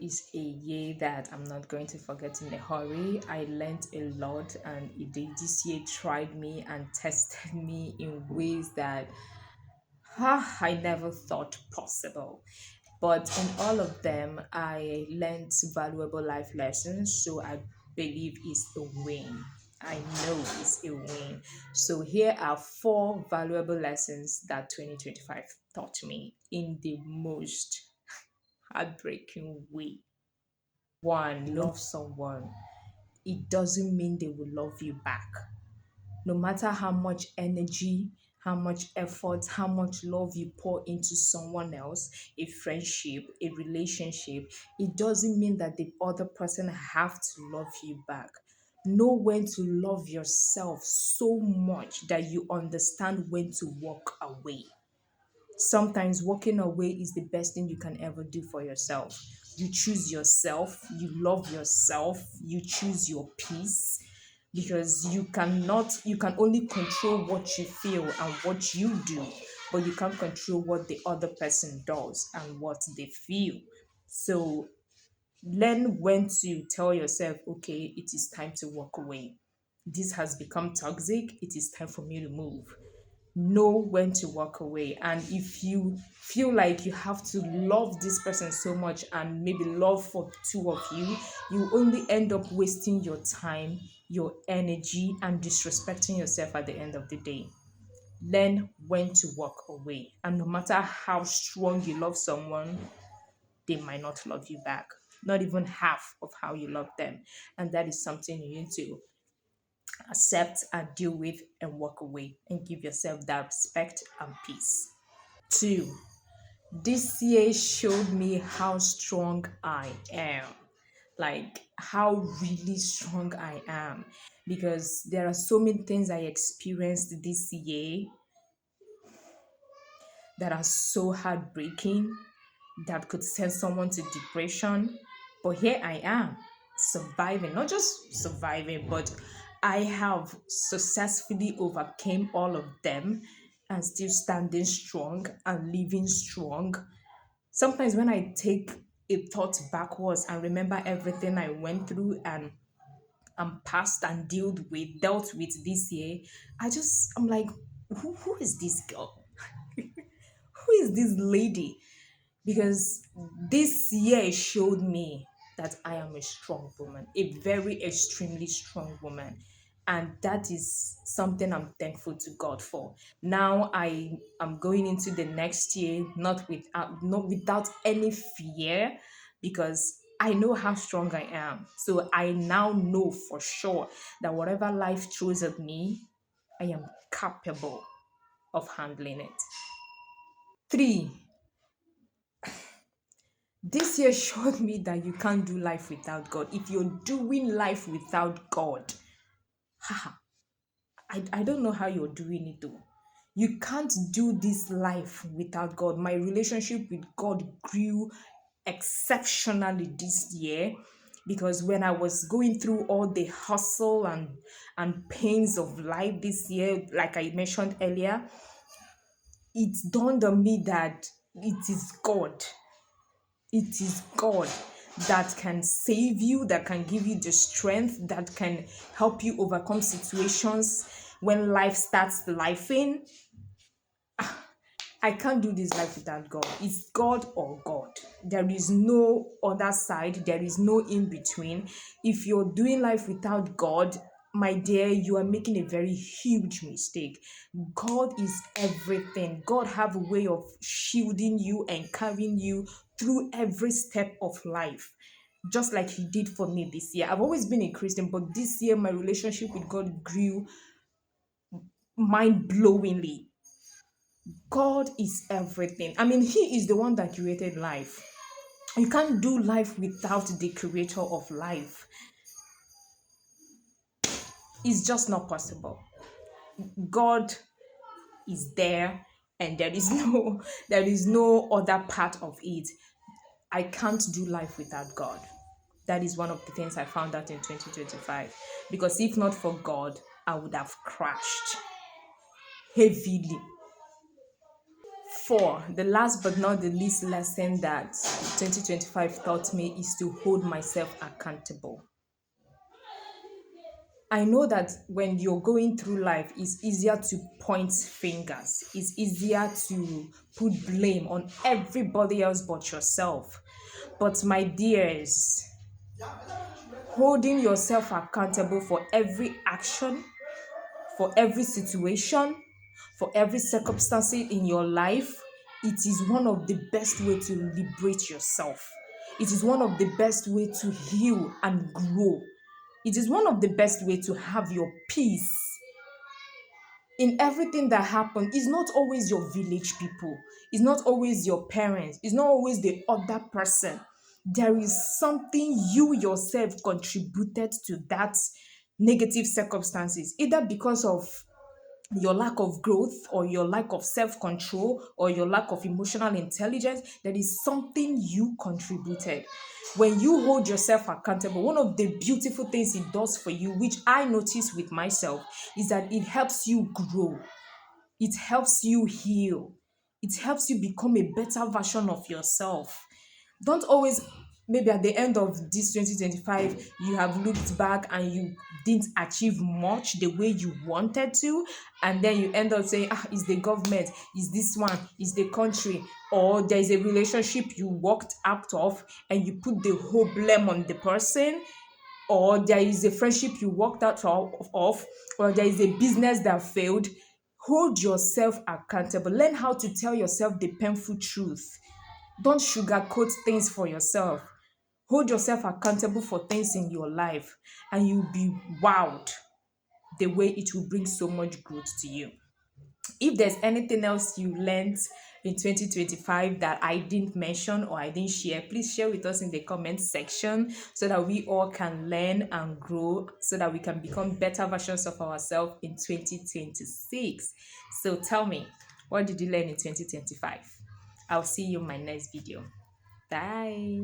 Is a year that I'm not going to forget in a hurry. I learned a lot, and this year tried me and tested me in ways that I never thought possible. But in all of them, I learned valuable life lessons. So I believe it's a win. I know it's a win. So here are four valuable lessons that 2025 taught me in the most heartbreaking way. One, love someone. It doesn't mean they will love you back. No matter how much energy, how much effort, how much love you pour into someone else, a friendship, a relationship, it doesn't mean that the other person have to love you back. Know when to love yourself so much that you understand when to walk away. Sometimes walking away is the best thing you can ever do for yourself. You choose yourself, you love yourself, you choose your peace, because you can only control what you feel and what you do, but you can't control what the other person does and what they feel. So learn when to tell yourself, okay, it is time to walk away. This has become toxic, it is time for me to move. Know when to walk away. And if you feel like you have to love this person so much and maybe love for two of you only end up wasting your time, your energy, and disrespecting yourself at the end of the day. Learn when to walk away. And no matter how strong you love someone, they might not love you back, not even half of how you love them. And that is something you need to accept and deal with and walk away and give yourself that respect and peace. Two, this year showed me how strong I am. Like how really strong I am. Because there are so many things I experienced this year that are so heartbreaking, that could send someone to depression. But here I am, surviving, not just surviving, but I have successfully overcame all of them and still standing strong and living strong. Sometimes when I take a thought backwards and remember everything I went through and passed and dealt with this year, I'm like, who is this girl? Who is this lady? Because this year showed me that I am a strong woman, a very extremely strong woman. And that is something I'm thankful to God for. Now I am going into the next year not without any fear, because I know how strong I am. So I now know for sure that whatever life throws at me, I am capable of handling it. Three, this year showed me that you can't do life without God. If you're doing life without God, I don't know how you're doing it though. You can't do this life without God. My relationship with God grew exceptionally this year, because when I was going through all the hustle and pains of life this year, like I mentioned earlier, it dawned on me that it is God. It is God that can save you, that can give you the strength, that can help you overcome situations when life starts lifing. I can't do this life without God. It's God or God. There is no other side. There is no in between. If you're doing life without God, my dear, you are making a very huge mistake. God is everything. God have a way of shielding you and carrying you through every step of life, just like he did for me this year. I've always been a Christian, but this year my relationship with God grew mind-blowingly. God is everything. I mean, He is the one that created life. You can't do life without the creator of life. It's just not possible. God is there, and there is no other part of it. I can't do life without God. That is one of the things I found out in 2025. Because if not for God, I would have crashed heavily. Four, the last but not the least lesson that 2025 taught me is to hold myself accountable. I know that when you're going through life, it's easier to point fingers. It's easier to put blame on everybody else but yourself. But my dears, holding yourself accountable for every action, for every situation, for every circumstance in your life, it is one of the best way to liberate yourself. It is one of the best way to heal and grow. It is one of the best way to have your peace in everything that happens. It's not always your village people, it's not always your parents, it's not always the other person. There is something you yourself contributed to that negative circumstances, either because of your lack of growth or your lack of self-control or your lack of emotional intelligence. There is something you contributed. When you hold yourself accountable, one of the beautiful things it does for you, which I notice with myself, is that it helps you grow, it helps you heal, it helps you become a better version of yourself. Don't always, maybe at the end of this 2025 you have looked back and you didn't achieve much the way you wanted to, and then you end up saying, is the government, is this one, is the country, or there's a relationship you walked out of and you put the whole blame on the person, or there is a friendship you walked out of, or there is a business that failed. Hold yourself accountable. Learn how to tell yourself the painful truth. Don't sugarcoat things for yourself. Hold yourself accountable for things in your life, and you'll be wowed the way it will bring so much growth to you. If there's anything else you learned in 2025 that I didn't mention or I didn't share, please share with us in the comment section so that we all can learn and grow, so that we can become better versions of ourselves in 2026. So tell me, what did you learn in 2025? I'll see you in my next video. Bye.